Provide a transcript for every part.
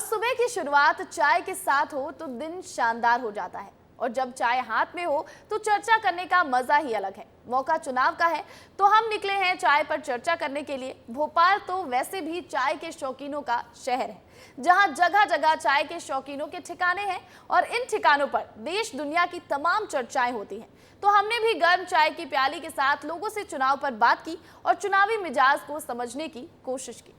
सुबह की शुरुआत चाय के साथ हो तो दिन शानदार हो जाता है और जब चाय हाथ में हो तो चर्चा करने का मजा ही अलग है। मौका चुनाव का है तो हम निकले हैं चाय पर चर्चा करने के लिए। भोपाल तो वैसे भी चाय के शौकीनों का शहर है, जहां जगह जगह चाय के शौकीनों के ठिकाने हैं और इन ठिकानों पर देश दुनिया की तमाम चर्चाएं होती हैं। तो हमने भी गर्म चाय की प्याली के साथ लोगों से चुनाव पर बात की और चुनावी मिजाज को समझने की कोशिश की।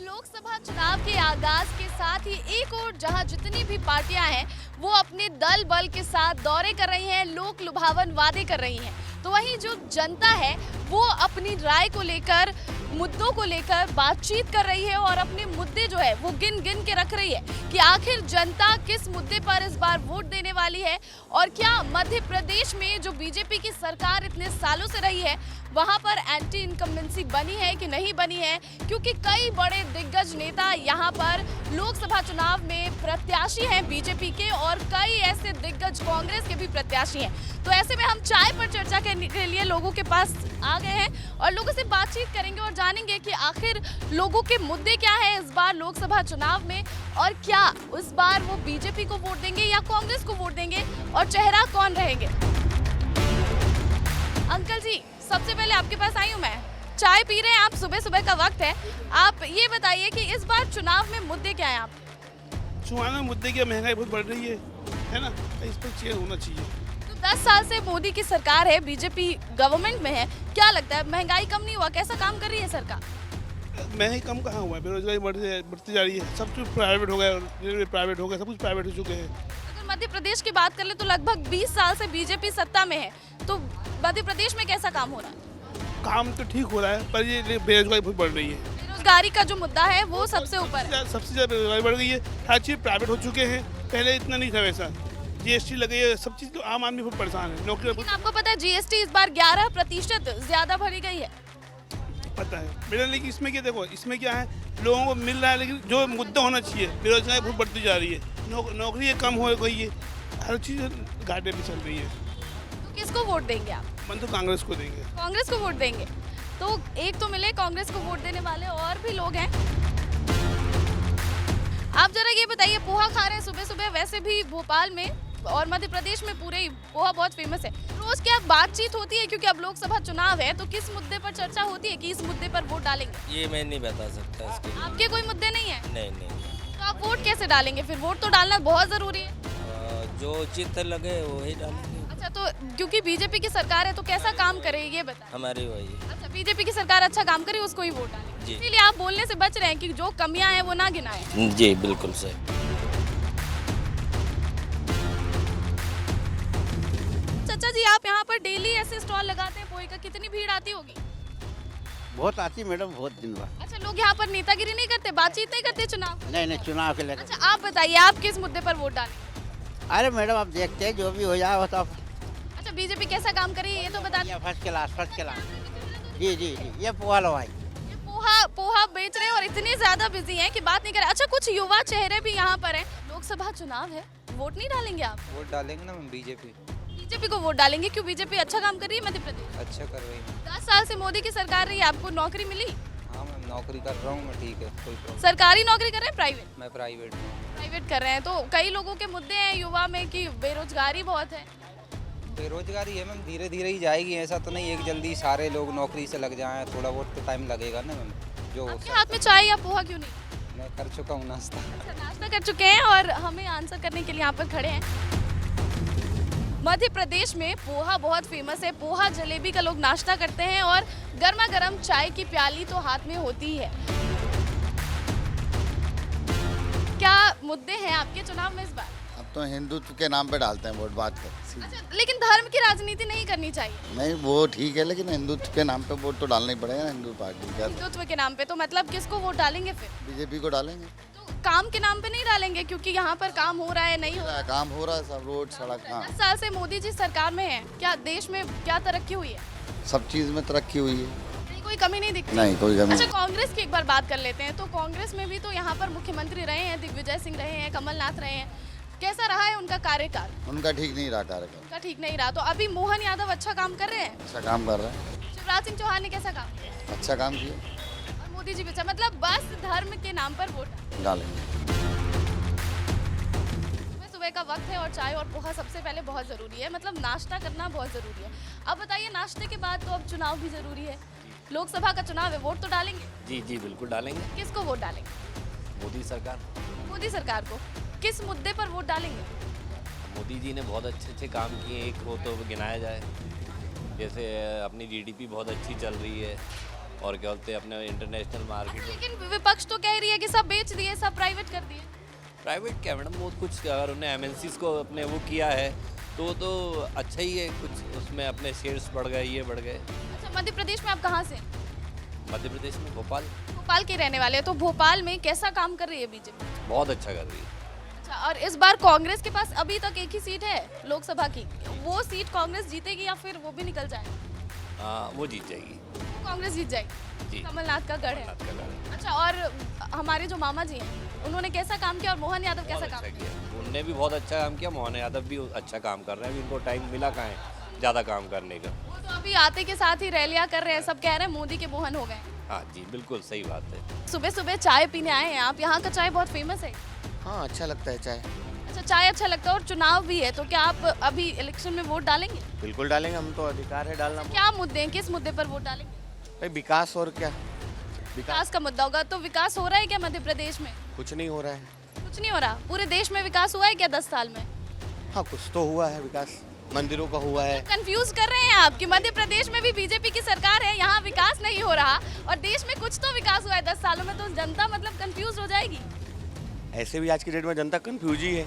लोकसभा चुनाव के आगाज के साथ ही एक और जहां जितनी भी पार्टियां हैं वो अपने दल बल के साथ दौरे कर रही हैं, लोक लुभावन वादे कर रही हैं, तो वहीं जो जनता है वो अपनी राय को लेकर, मुद्दों को लेकर बातचीत कर रही है और अपने मुद्दे जो है वो गिन गिन के रख रही है कि आखिर जनता किस मुद्दे पर इस बार वोट देने वाली है और क्या मध्य प्रदेश में जो बीजेपी की सरकार इतने सालों से रही है वहां पर एंटी इनकम्बेंसी बनी है कि नहीं बनी है, क्योंकि कई बड़े दिग्गज नेता यहां पर लोकसभा चुनाव में प्रत्याशी हैं बीजेपी के और कई ऐसे दिग्गज कांग्रेस के भी प्रत्याशी हैं। तो ऐसे में हम चाय पर चर्चा करने के लिए लोगों के पास आ गए हैं और लोगों से बातचीत करेंगे और जानेंगे कि आखिर लोगों के मुद्दे क्या है इस बार लोकसभा चुनाव में और क्या इस बार वो बीजेपी को वोट देंगे या कांग्रेस को वोट देंगे और चेहरा कौन रहेंगे। अंकल जी, सबसे पहले आपके पास आई हूँ मैं। चाय पी रहे हैं आप, सुबह सुबह का वक्त है, आप ये बताइए कि इस बार चुनाव में मुद्दे क्या हैं आप? चुनाव में मुद्दे क्या, महंगाई बहुत बढ़ रही है ना, इस पर चेंज होना चाहिए। तो 10 साल से मोदी की सरकार है, बीजेपी गवर्नमेंट में है, क्या लगता है महंगाई कम नहीं हुआ? कैसा काम कर रही है सरकार? महंगाई कम कहाँ हुआ है, बेरोजगारी बढ़ती जा रही है, सब कुछ प्राइवेट हो गया, रेलवे प्राइवेट हो गया, सब कुछ प्राइवेट हो चुके हैं। अगर मध्य प्रदेश की बात कर ले तो लगभग 20 साल से बीजेपी सत्ता में है, तो मध्य प्रदेश में कैसा काम हो रहा है? काम तो ठीक हो रहा है पर ये बेरोजगारी बहुत बढ़ रही है। बेरोजगारी का जो मुद्दा है वो सबसे ऊपर है। सबसे ज्यादा बेरोजगारी बढ़ गई है, हर चीज प्राइवेट हो चुके हैं, पहले इतना नहीं था वैसा। जीएसटी लगी है, सब चीज तो आम आदमी बहुत परेशान है। नौकरी, लेकिन आपको पता है जीएसटी इस बार 11% ज्यादा भरी गई है। पता है मेरा, लेकिन इसमें क्या देखो, इसमें क्या है, लोगों को मिल रहा है लेकिन जो मुद्दा होना चाहिए, बेरोजगारी बहुत बढ़ती जा रही है, नौकरी कम हो गई है, हर चीज घाटे में चल रही है। तो किसको वोट देंगे आप? मन तो कांग्रेस को देंगे। कांग्रेस को वोट देंगे, तो एक तो मिले कांग्रेस को वोट देने वाले और भी लोग हैं। आप जरा ये बताइए, पोहा खा रहे हैं सुबह सुबह, वैसे भी भोपाल में और मध्य प्रदेश में पूरे ही पोहा बहुत फेमस है, रोज क्या बातचीत होती है? क्योंकि अब लोकसभा चुनाव है तो किस मुद्दे पर चर्चा होती है कि इस मुद्दे पर वोट डालेंगे? ये मैं नहीं बता सकता इसके। आपके कोई मुद्दे नहीं है? नहीं। तो आप वोट कैसे डालेंगे फिर? वोट तो डालना बहुत जरूरी है। जो चित्त लगे वही डालेंगे। अच्छा, तो क्योंकि बीजेपी की सरकार है तो कैसा काम करे ये बताइए। हमारी वही। अच्छा, बीजेपी की सरकार अच्छा काम करे उसको ही वोट डालेंगे, इसीलिए आप बोलने से बच रहे हैं कि जो कमियां हैं वो ना गिनाएं। जी बिल्कुल सही। चाचा जी, आप यहाँ पर डेली ऐसे स्टॉल लगाते हैं पोहे का, कितनी भीड़ आती होगी? बहुत आती मैडम, बहुत दिन बाद। अच्छा, लोग यहाँ पर नेतागिरी नहीं करते, बातचीत नहीं करते चुनाव? नहीं, चुनाव के लेकर। अच्छा, आप बताइए आप किस मुद्दे पर वोट डालेंगे? अरे मैडम, आप देखते हैं जो भी हो जाए बताओ। अच्छा, बीजेपी कैसा काम करी है ये तो बता दीजिए। First class. जी, ये पोहा लो भाई। ये पोहा बेच रहे हैं और इतने ज्यादा बिजी हैं कि बात नहीं कर रहे। अच्छा, कुछ युवा चेहरे भी यहाँ पर हैं। लोकसभा चुनाव है, वोट नहीं डालेंगे आप? वोट डालेंगे ना हम बीजेपी को वोट डालेंगे। क्यों? बीजेपी अच्छा काम कर रही है मध्य प्रदेश, अच्छा कर रही है। 10 साल से मोदी की सरकार रही है, आपको नौकरी मिली? हाँ मैम, नौकरी कर रहा हूँ मैं, ठीक है, कोई प्रॉब्लम। सरकारी नौकरी कर रहे हैं प्राइवेट? मैं प्राइवेट कर रहे हैं। तो कई लोगों के मुद्दे हैं युवा में कि बेरोजगारी बहुत है। बेरोजगारी है मैम, धीरे धीरे ही जाएगी, ऐसा तो नहीं एक जल्दी सारे लोग नौकरी से लग जाएं, थोड़ा बहुत तो टाइम लगेगा ना मैम। जो आपके हाथ में चाय या पोहा क्यों नहीं? मैं कर चुका हूँ नाश्ता। अच्छा, नाश्ता कर चुके हैं और हमें आंसर करने के लिए यहाँ पर खड़े हैं। मध्य प्रदेश में पोहा बहुत फेमस है, पोहा जलेबी का लोग नाश्ता करते हैं और गर्मा गर्म चाय की प्याली तो हाथ में होती ही है। क्या मुद्दे हैं आपके चुनाव में इस बार? अब तो हिंदुत्व के नाम पे डालते हैं वोट, बात कर। अच्छा, लेकिन धर्म की राजनीति नहीं करनी चाहिए। नहीं, वो ठीक है, लेकिन हिंदुत्व के नाम पे वोट तो डालना ही पड़ेगा। हिंदू पार्टी का हिंदुत्व के नाम पे तो मतलब किसको वोट डालेंगे फिर? बीजेपी को डालेंगे। तो काम के नाम पे नहीं डालेंगे क्योंकि यहाँ पर काम हो रहा है, नहीं हो रहा है? काम हो रहा है, सब रोड सड़क। हाँ, 10 साल से मोदी जी सरकार में है, क्या देश में क्या तरक्की हुई है? सब चीज़ में तरक्की हुई है। कहीं कोई कमी नहीं दिखती? नहीं कोई कमी अच्छा, कांग्रेस की एक बार बात कर लेते हैं। तो कांग्रेस में भी तो यहाँ पर मुख्यमंत्री रहे हैं, दिग्विजय सिंह रहे हैं, कमलनाथ रहे हैं। कैसा रहा है उनका कार्यकाल? उनका ठीक नहीं रहा कार्यकाल, उनका ठीक नहीं रहा। तो अभी मोहन यादव अच्छा काम कर रहे हैं, अच्छा काम कर रहा है, शिवराज सिंह चौहान ने कैसा काम किया, अच्छा काम किया, और मोदी जी भी अच्छा, मतलब बस धर्म के नाम पर वोट। डालेंगे। सुबह सुबह का वक्त है और चाय और पोहा सबसे पहले बहुत ज़रूरी है, मतलब नाश्ता करना बहुत ज़रूरी है। अब बताइए, नाश्ते के बाद तो अब चुनाव भी ज़रूरी है, लोकसभा का चुनाव है, वोट तो डालेंगे? जी जी बिल्कुल डालेंगे। किसको वोट डालेंगे? मोदी सरकार। मोदी सरकार को। किस मुद्दे पर वोट डालेंगे? मोदी जी ने बहुत अच्छे अच्छे काम किए, एक हो तो गिनाया जाए, जैसे अपनी जीडीपी बहुत अच्छी चल रही है, और क्या बोलते हैं अपने इंटरनेशनल मार्केट। लेकिन विपक्ष तो कह रही है कि सब बेच दिए, सब प्राइवेट कर दिए। प्राइवेट क्या मैडम, वो कुछ अगर उन्हें एमएनसीज को अपने वो किया है तो अच्छा ही है, कुछ उसमें अपने शेयर्स बढ़ गए, ये बढ़ गए। अच्छा, मध्य प्रदेश में आप कहाँ से? मध्य प्रदेश में भोपाल। भोपाल के रहने वाले हैं, तो भोपाल में कैसा काम कर रही है बीजेपी? बहुत अच्छा कर रही है। अच्छा, और इस बार कांग्रेस के पास अभी तक एक ही सीट है लोकसभा की, वो सीट कांग्रेस जीतेगी या फिर वो भी निकल जाएगा? वो जीत जाएगी। वो कांग्रेस जीत जाएगी। जी। कमलनाथ का गढ़ है। कमलनाथ का गढ़ है। अच्छा, और हमारे जो मामा जी हैं, उन्होंने कैसा काम किया, और मोहन यादव कैसा बहुत काम अच्छा किया? किया, उनने भी बहुत अच्छा काम किया। मोहन यादव भी अच्छा काम कर रहे हैं, अभी उनको टाइम मिला कहाँ है ज़्यादा काम करने का। वो तो अभी आते के साथ ही रैलियां कर रहे हैं, सब कह रहे हैं मोदी के मोहन हो गए। हाँ जी बिल्कुल सही बात है। सुबह सुबह चाय पीने आए हैं आप, यहाँ का चाय बहुत फेमस है। हाँ अच्छा लगता है चाय, अच्छा, चाय अच्छा लगता है, और चुनाव भी है, तो क्या आप अभी इलेक्शन में वोट डालेंगे? बिल्कुल डालेंगे, हम तो अधिकार है डालना। क्या मुद्दे हैं, किस मुद्दे पर वोट डालेंगे? भाई विकास और क्या, विकास का मुद्दा होगा, तो विकास हो रहा है क्या मध्य प्रदेश में? कुछ नहीं हो रहा है। कुछ नहीं हो रहा। पूरे देश में विकास हुआ है क्या 10 साल में? हाँ कुछ तो हुआ है विकास, मंदिरों का हुआ है। कंफ्यूज कर रहे हैं आप कि मध्य प्रदेश में भी बीजेपी की सरकार है, यहाँ विकास नहीं हो रहा, और देश में कुछ तो विकास हुआ है 10 सालों में, तो जनता मतलब कंफ्यूज हो जाएगी। ऐसे भी आज की डेट में जनता कंफ्यूज ही है।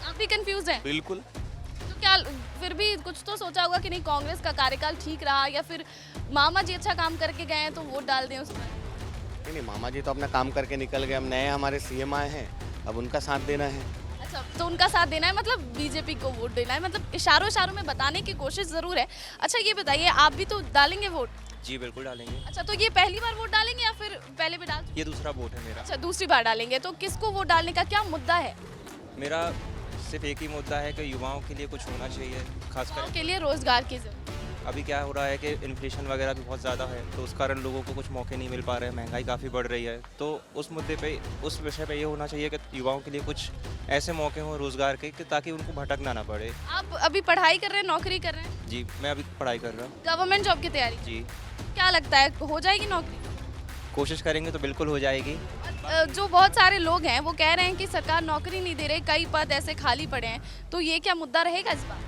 आप भी कंफ्यूज हैं? बिल्कुल। तो क्या फिर भी कुछ तो सोचा होगा कि नहीं कांग्रेस का कार्यकाल ठीक रहा, या फिर मामा जी अच्छा काम करके गए हैं तो वोट डाल दें उस पर? नहीं मामा जी तो अपना काम करके निकल गए, अब नए हमारे सीएम आए हैं, अब उनका साथ देना है। अच्छा, तो उनका साथ देना है, मतलब बीजेपी को वोट देना है, मतलब इशारों इशारों में बताने की कोशिश जरूर है। अच्छा, ये बताइए, आप भी तो डालेंगे वोट? जी बिल्कुल डालेंगे। अच्छा, तो ये पहली बार वोट डालेंगे या फिर पहले भी डाल चुके? ये दूसरा वोट है मेरा। अच्छा, दूसरी बार डालेंगे, तो किसको वोट डालने का क्या मुद्दा है? मेरा सिर्फ एक ही मुद्दा है कि युवाओं के लिए कुछ होना चाहिए, खासकर युवाओं के लिए रोजगार की जरूरत। अभी क्या हो रहा है कि इन्फ्लेशन वगैरह भी बहुत ज़्यादा है, तो उस कारण लोगों को कुछ मौके नहीं मिल पा रहे हैं, महंगाई काफ़ी बढ़ रही है। तो उस मुद्दे पे, उस विषय पे ये होना चाहिए कि युवाओं के लिए कुछ ऐसे मौके हों रोज़गार के कि ताकि उनको भटकना ना पड़े। आप अभी पढ़ाई कर रहे हैं, नौकरी कर रहे हैं? जी मैं अभी पढ़ाई कर रहा हूँ। गवर्नमेंट जॉब की तैयारी? जी क्या लगता है, हो जाएगी नौकरी? कोशिश करेंगे तो बिल्कुल हो जाएगी। जो बहुत सारे लोग हैं वो कह रहे हैं कि सरकार नौकरी नहीं दे रही, कई पद ऐसे खाली पड़े हैं, तो ये क्या मुद्दा रहेगा इस बार?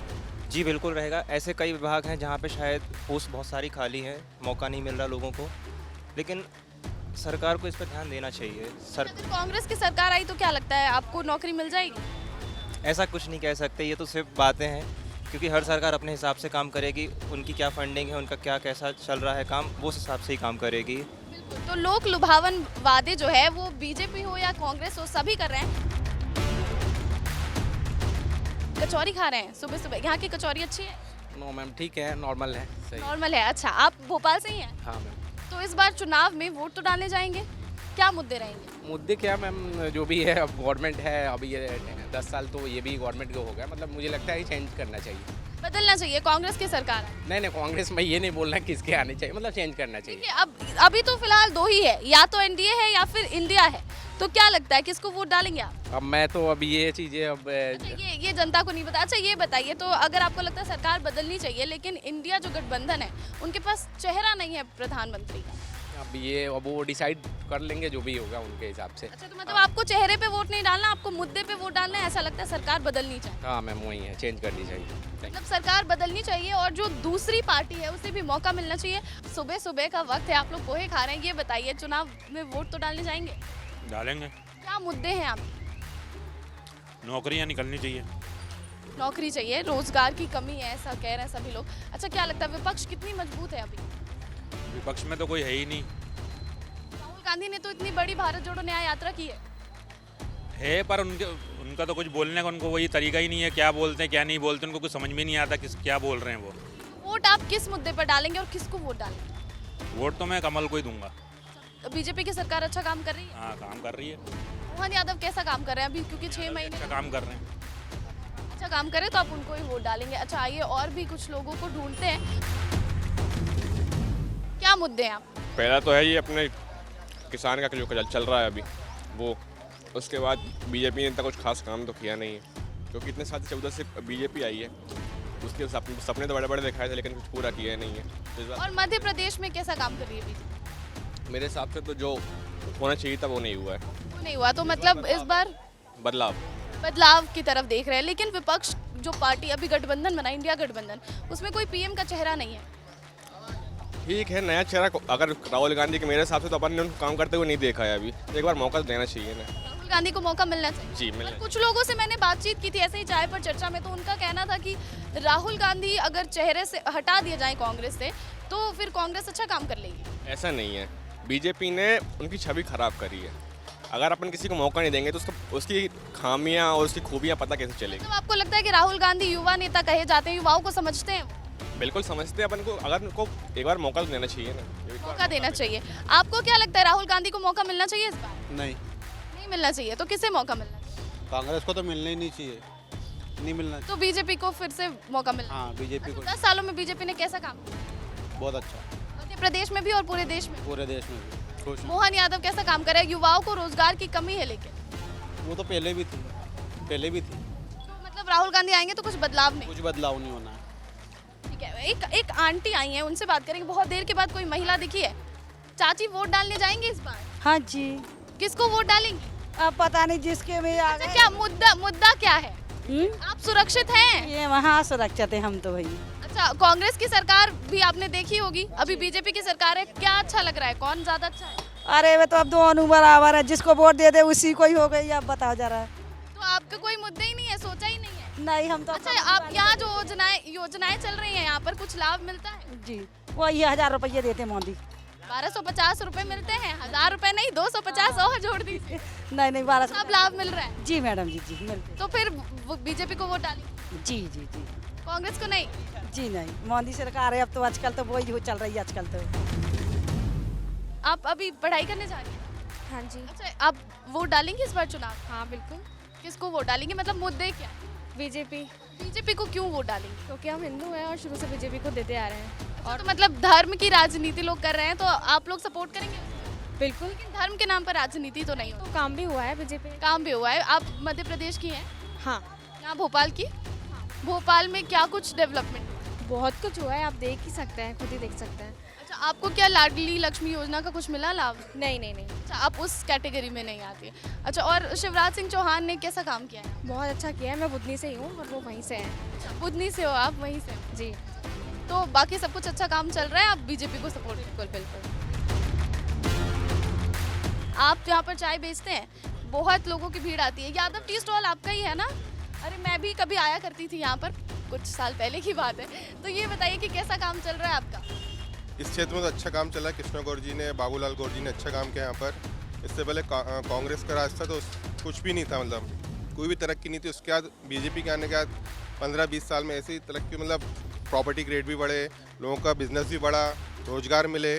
जी बिल्कुल रहेगा। ऐसे कई विभाग हैं जहाँ पे शायद पोस्ट बहुत सारी खाली हैं, मौका नहीं मिल रहा लोगों को, लेकिन सरकार को इस पर ध्यान देना चाहिए। अगर कांग्रेस की सरकार आई तो क्या लगता है आपको नौकरी मिल जाएगी? ऐसा कुछ नहीं कह सकते, ये तो सिर्फ बातें हैं, क्योंकि हर सरकार अपने हिसाब से काम करेगी, उनकी क्या फंडिंग है, उनका क्या कैसा चल रहा है काम, वो उस हिसाब से ही काम करेगी। बिल्कुल, तो लोक लुभावन वादे जो है वो बीजेपी हो या कांग्रेस हो सभी कर रहे हैं। कचौरी खा रहे हैं सुबह सुबह, यहाँ की कचौरी अच्छी है? नो मैम ठीक है, नॉर्मल है, सही। नॉर्मल है। अच्छा, आप भोपाल से ही हैं? हाँ मैम। तो इस बार चुनाव में वोट तो डालने जाएंगे, क्या मुद्दे रहेंगे? मुद्दे क्या मैम, जो भी है अब गवर्नमेंट है, अभी ये 10 साल तो ये भी गवर्नमेंट का हो गया, मतलब मुझे लगता है चेंज करना चाहिए। बदलना चाहिए, कांग्रेस की सरकार है। नहीं कांग्रेस में ये नहीं बोलना किसके आने चाहिए, मतलब चेंज करना चाहिए। देखिए, अब अभी तो फिलहाल दो ही है, या तो एनडीए है या फिर इंडिया है, तो क्या लगता है किसको वोट डालेंगे आप? अब मैं तो अभी ये चीज़ें अब अच्छा, ये जनता को नहीं पता। अच्छा, ये बताइए, तो अगर आपको लगता है सरकार बदलनी चाहिए, लेकिन इंडिया जो गठबंधन है उनके पास चेहरा नहीं है प्रधानमंत्री का, अब ये अब वो डिसाइड कर लेंगे जो भी होगा उनके हिसाब से। अच्छा, तो मतलब आपको चेहरे पे वोट नहीं डालना, आपको मुद्दे पे वोट डालना है, ऐसा लगता है सरकार बदलनी चाहिए? हाँ मैम वही है, चेंज करनी चाहिए। मतलब सरकार बदलनी चाहिए, और जो दूसरी पार्टी है उसे भी मौका मिलना चाहिए। सुबह सुबह का वक्त है, आप लोग पोहे खा रहे हैं, ये बताइए चुनाव में वोट तो डालने जाएंगे? डालेंगे। क्या मुद्दे हैं आप? नौकरियां निकलनी चाहिए। नौकरी चाहिए, रोजगार की कमी है, ऐसा कह रहे हैं सभी लोग। अच्छा, क्या लगता है विपक्ष कितनी मजबूत है अभी? विपक्ष में तो कोई है ही नहीं। राहुल गांधी ने तो इतनी बड़ी भारत जोड़ो न्याय यात्रा की है, पर उनका तो कुछ बोलने का उनको वही तरीका ही नहीं है, क्या बोलते हैं क्या नहीं बोलते, उनको कुछ समझ में नहीं आता किस क्या बोल रहे हैं वो। वोट आप किस मुद्दे पर डालेंगे और किसको वोट डालेंगे? वोट तो मैं कमल को ही दूंगा। बीजेपी की सरकार अच्छा काम कर रही है? हाँ, काम कर रही है, मोहन यादव कैसा काम कर रहे हैं अभी, क्योंकि 6 महीने अच्छा काम कर रहे हैं। अच्छा काम करे तो आप उनको ही वोट डालेंगे। अच्छा आइए और भी कुछ लोगों को ढूंढते हैं। क्या मुद्दे हैं आप? पहला तो है ये अपने किसान का जो चल रहा है अभी वो, उसके बाद बीजेपी ने इतना कुछ खास काम तो किया नहीं है, क्योंकि इतने साल 14 से बीजेपी आई है, उसके सपने तो बड़े बड़े दिखाए थे लेकिन कुछ पूरा किया नहीं है। तो इस बार और मध्य प्रदेश में कैसा काम कर रही है बीजेपी? मेरे हिसाब से तो जो होना चाहिए था वो नहीं हुआ है। वो नहीं हुआ, तो मतलब इस बार बदलाव की तरफ देख रहे हैं। लेकिन विपक्ष जो पार्टी अभी गठबंधन बना, इंडिया गठबंधन, उसमें कोई पीएम का चेहरा नहीं है। ठीक है, नया चेहरा अगर राहुल गांधी के मेरे हिसाब से तो अपन ने उनको काम करते हुए नहीं देखा है अभी, एक बार मौका देना चाहिए ना। राहुल गांधी को मौका मिलना चाहिए। जी मिलना। कुछ लोगों से मैंने बातचीत की थी ऐसे ही चाय पर चर्चा में, तो उनका कहना था कि राहुल गांधी अगर चेहरे से हटा दिया जाए कांग्रेस से तो फिर कांग्रेस अच्छा काम कर लेगी। ऐसा नहीं है, बीजेपी ने उनकी छवि खराब करी है। अगर अपन किसी को मौका नहीं देंगे तो उसकी खामियां और उसकी खूबियां पता कैसे चलेगी। तो आपको लगता है कि राहुल गांधी युवा नेता कहे जाते हैं, युवाओं को समझते हैं? बिल्कुल समझते हैं अपन को, अगर उनको एक बार मौका देना चाहिए ना। मौका देना चाहिए। आपको क्या लगता है, राहुल गांधी को मौका मिलना चाहिए इस बार? नहीं मिलना चाहिए, तो किसे मौका मिलना चाहिए? कांग्रेस को तो मिलना ही नहीं चाहिए, नहीं मिलना। तो बीजेपी को फिर से मौका मिलना। हाँ बीजेपी को 10 सालों में बीजेपी ने कैसा काम किया? बहुत अच्छा, मध्य प्रदेश में भी और पूरे देश में? पूरे देश में भी खुश। मोहन यादव कैसा काम करे? युवाओं को रोजगार की कमी है, लेकिन वो तो पहले भी थी। तो मतलब राहुल गांधी आएंगे तो कुछ बदलाव नहीं? कुछ बदलाव नहीं होना है। ठीक है, एक आंटी आई हैं, उनसे बात करेंगे। बहुत देर के बाद कोई महिला दिखी है। चाची वोट डालने जाएंगे इस बार? हाँ जी। किसको वोट डालेंगी? अब पता नहीं जिसके में आ अच्छा गए। क्या मुद्दा क्या है? आप सुरक्षित हैं? ये वहाँ सुरक्षित है हम तो भाई। अच्छा, कांग्रेस की सरकार भी आपने देखी होगी, अभी बीजेपी की सरकार है, क्या अच्छा लग रहा है, कौन ज्यादा अच्छा है? अरे वे तो अब दोनों बराबर है, जिसको वोट दे दे उसी को ही हो गई। अब बताओ जरा। तो आपका कोई मुद्दा ही नहीं है, सोचा ही नहीं है? नहीं हम तो। अच्छा, आप यहाँ जो योजनाएं चल रही हैं, यहाँ पर कुछ लाभ मिलता है? जी, वो ये 1000 रुपये देते मोदी। 1250 रुपए मिलते हैं, 1000 रुपए नहीं, 250 और जोड़ दीजिए। नहीं 1200 सब लाभ मिल रहा है? जी मैडम जी मिलते। तो फिर बीजेपी को वोट डाली? जी कांग्रेस को नहीं? जी नहीं, मोदी सरकार है अब तो। आजकल तो वही चल रही है आजकल तो। आप अभी पढ़ाई करने जा रही हैं? हाँ जी। अच्छा, आप वोट डालेंगे इस बार चुनाव? हाँ बिल्कुल। किसको वोट डालेंगे, मतलब मुद्दे क्या? बीजेपी को क्यों वोट डालेंगे? क्योंकि हम हिंदू हैं और शुरू से बीजेपी को देते आ रहे हैं। और तो मतलब धर्म की राजनीति लोग कर रहे हैं, तो आप लोग सपोर्ट करेंगे? बिल्कुल। लेकिन धर्म के नाम पर राजनीति तो नहीं हो। तो काम भी हुआ है बीजेपी। काम भी हुआ है। आप मध्य प्रदेश की हैं? हाँ। यहाँ भोपाल की? भोपाल में क्या कुछ डेवलपमेंट? बहुत कुछ हुआ है, आप देख ही सकते हैं, खुद ही देख सकते हैं। अच्छा, आपको क्या लाडली लक्ष्मी योजना का कुछ मिला लाभ? नहीं। अच्छा, आप उस कैटेगरी में नहीं आती। अच्छा, और शिवराज सिंह चौहान ने कैसा काम किया है? बहुत अच्छा किया है। मैं बुधनी से ही हूँ और वो वहीं से हैं। बुधनी से हो आप? वहीं से जी। तो बाकी सब कुछ अच्छा काम चल रहा है, आप बीजेपी को सपोर्ट? बिल्कुल। आप यहाँ पर चाय बेचते हैं, बहुत लोगों की भीड़ आती है। यादव टी स्टॉल आपका ही है ना? अरे मैं भी कभी आया करती थी यहाँ पर, कुछ साल पहले की बात है। तो ये बताइए कि कैसा काम चल रहा है आपका? इस क्षेत्र में तो अच्छा काम चला है। कृष्णा गौर जी ने, बाबूलाल गौर जी ने अच्छा काम किया यहाँ पर। इससे पहले कांग्रेस का राज था तो कुछ भी नहीं था, मतलब कोई भी तरक्की नहीं थी। उसके बाद बीजेपी के आने के बाद 15-20 साल में ऐसी तरक्की, मतलब प्रॉपर्टी ग्रेड भी बढ़े, लोगों का बिजनेस भी बढ़ा, रोजगार मिले,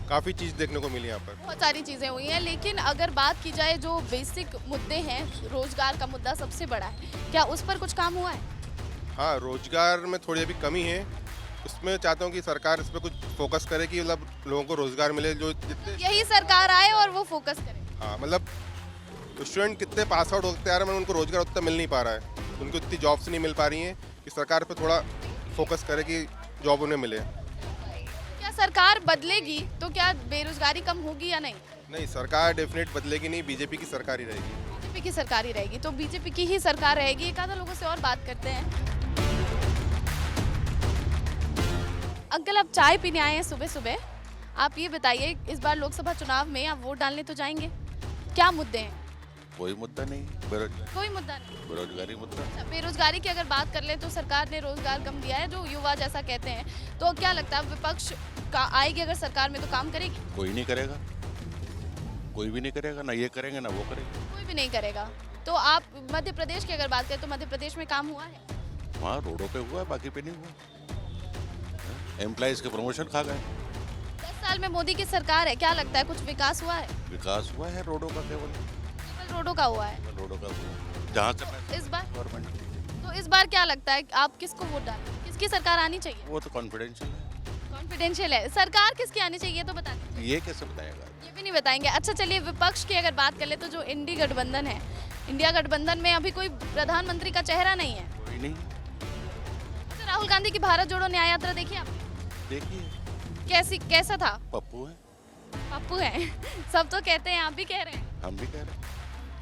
काफ़ी चीज़ देखने को मिली यहाँ पर। बहुत सारी चीज़ें हुई हैं, लेकिन अगर बात की जाए जो बेसिक मुद्दे हैं, रोजगार का मुद्दा सबसे बड़ा है, क्या उस पर कुछ काम हुआ है? हाँ, रोजगार में थोड़ी अभी कमी है। उसमें चाहता हूँ कि सरकार इस पर कुछ फोकस करे कि मतलब लोगों को रोजगार मिले, जो जितने। यही सरकार आए और वो फोकस करे। हाँ, मतलब स्टूडेंट कितने पास आउट होते आ रहे हैं, उनको रोजगार उतना मिल नहीं पा रहा है, उनको इतनी जॉब्स नहीं मिल पा रही हैं कि सरकार पे थोड़ा फोकस करे कि जॉब उन्हें मिले। क्या सरकार बदलेगी तो क्या बेरोजगारी कम होगी या नहीं? नहीं, सरकार डेफिनेट बदलेगी नहीं, बीजेपी की सरकार ही रहेगी। बीजेपी की सरकार ही रहेगी, तो बीजेपी की ही सरकार रहेगी। एक आधा लोगों से और बात करते हैं। अंकल, आप चाय पीने आए हैं सुबह सुबह, आप ये बताइए इस बार लोकसभा चुनाव में आप वोट डालने तो जाएंगे, क्या मुद्दे हैं? कोई मुद्दा नहीं, बेरोजगारी। कोई मुद्दा नहीं, बेरोजगारी मुद्दा। अच्छा, बेरोजगारी की अगर बात कर लें तो सरकार ने रोजगार कम दिया है, जो युवा जैसा कहते हैं, तो क्या लगता है विपक्ष का आएगी अगर सरकार में तो काम करेगी? कोई नहीं करेगा, कोई भी नहीं करेगा, ना ये करेंगे ना वो करेंगे, कोई भी नहीं करेगा। तो आप मध्य प्रदेश की अगर बात करें तो मध्य प्रदेश में काम हुआ है? वहाँ रोडों पे हुआ है, बाकी पे नहीं हुआ। एम्प्लॉइज के प्रमोशन खा गए। 10 साल में मोदी की सरकार है, क्या लगता है कुछ विकास हुआ है? विकास हुआ है रोडों का केवल केवल रोडों का हुआ है। रोडों का हुआ जहाँ से इस बार गवर्नमेंट तो इस बार क्या लगता है आप किसको वोट डालें? किसकी सरकार आनी चाहिए? वो तो कॉन्फिडेंशियल है, कॉन्फिडेंशियल है। सरकार किसकी आनी चाहिए तो बता दीजिए। ये कैसे बताएगा? ये भी नहीं बताएंगे। अच्छा चलिए विपक्ष की अगर बात कर ले तो जो इंडी गठबंधन है, इंडिया गठबंधन में अभी कोई प्रधानमंत्री का चेहरा नहीं है। कोई नहीं। अच्छा राहुल गांधी की भारत जोड़ो न्याय यात्रा देखी आपने? देखिए कैसा था? पप्पू है, पप्पू है सब तो कहते हैं, आप भी कह रहे हैं। हम भी कह रहे हैं,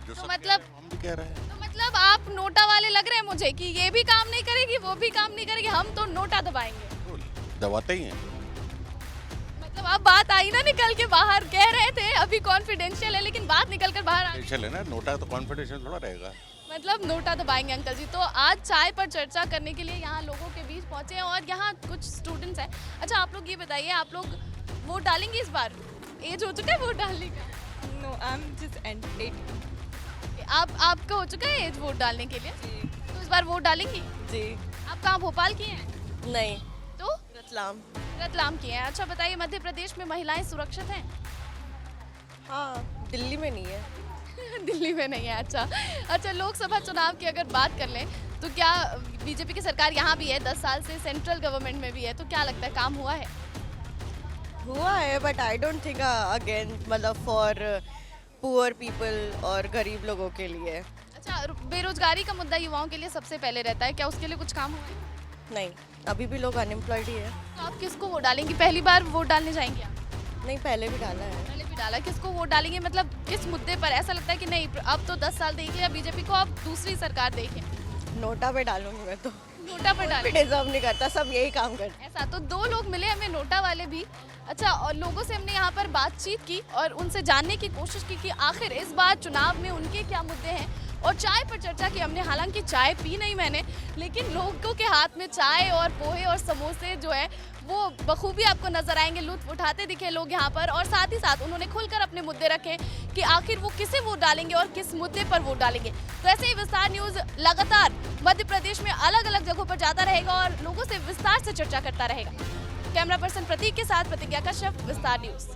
जो तो सब मतलब कह रहे हैं, हम भी कह रहे हैं। तो मतलब आप नोटा वाले लग रहे हैं मुझे कि ये भी काम नहीं करेगी वो भी काम नहीं करेगी, हम तो नोटा दबाएंगे। तो दबाते ही हैं। मतलब अब बात आई ना निकल के बाहर, कह रहे थे अभी कॉन्फिडेंशियल है लेकिन बात निकल कर बाहर आ गई। है ना, नोटा तो कॉन्फिडेंशियल थोड़ा रहेगा। मतलब नोटा दबाएंगे अंकल जी। तो आज चाय पर चर्चा करने के लिए यहाँ लोगों के बीच पहुंचे हैं और यहाँ कुछ स्टूडेंट्स हैं। अच्छा आप लोग ये बताइए, आप लोग वोट डालेंगे इस बार? एज हो चुका है वोट डालने का? No I am just 18। आपका हो चुका है एज वोट डालने के लिए? तो इस बार वोट डालेंगी? जी। आप कहाँ भोपाल की हैं? नहीं, तो रतलाम की हैं। अच्छा बताइए मध्य प्रदेश में महिलाएं सुरक्षित हैं? हाँ, दिल्ली में नहीं है। दिल्ली में नहीं है। अच्छा लोकसभा चुनाव की अगर बात कर लें तो क्या बीजेपी की सरकार यहाँ भी है, 10 साल से सेंट्रल गवर्नमेंट में भी है, तो क्या लगता है काम हुआ है? But I don't think again मतलब फॉर पुअर पीपल और गरीब लोगों के लिए। अच्छा बेरोजगारी का मुद्दा युवाओं के लिए सबसे पहले रहता है, क्या उसके लिए कुछ काम हुआ है? नहीं, अभी भी लोग अनएम्प्लॉयड ही है। तो आप किसको वोट डालेंगी? पहली बार वोट डालने जाएंगी आप? नहीं, पहले भी डाला है। पहले भी डाला। किसको वोट डालेंगे, मतलब किस मुद्दे पर? ऐसा लगता है कि नहीं अब तो 10 साल देख लिया बीजेपी को, अब दूसरी सरकार देखें। नोटा पे डालूंगी मैं तो। नोटा पर डालें? डिजर्व नहीं करता, सब यही काम करते। ऐसा तो 2 लोग मिले हमें नोटा वाले भी। अच्छा और लोगों से हमने यहाँ पर बातचीत की और उनसे जानने की कोशिश की कि आखिर इस बार चुनाव में उनके क्या मुद्दे हैं, और चाय पर चर्चा की हमने। हालांकि चाय पी नहीं मैंने, लेकिन लोगों के हाथ में चाय और पोहे और समोसे जो है वो बखूबी आपको नजर आएंगे, लुत्फ उठाते दिखे लोग यहाँ पर। और साथ ही साथ उन्होंने खुलकर अपने मुद्दे रखे कि आखिर वो किसे वोट डालेंगे और किस मुद्दे पर वोट डालेंगे। तो ऐसे ही विस्तार न्यूज लगातार मध्य प्रदेश में अलग अलग जगहों पर जाता रहेगा और लोगों से विस्तार से चर्चा करता रहेगा। कैमरा पर्सन प्रतीक के साथ प्रतिज्ञा कश्यप, विस्तार न्यूज।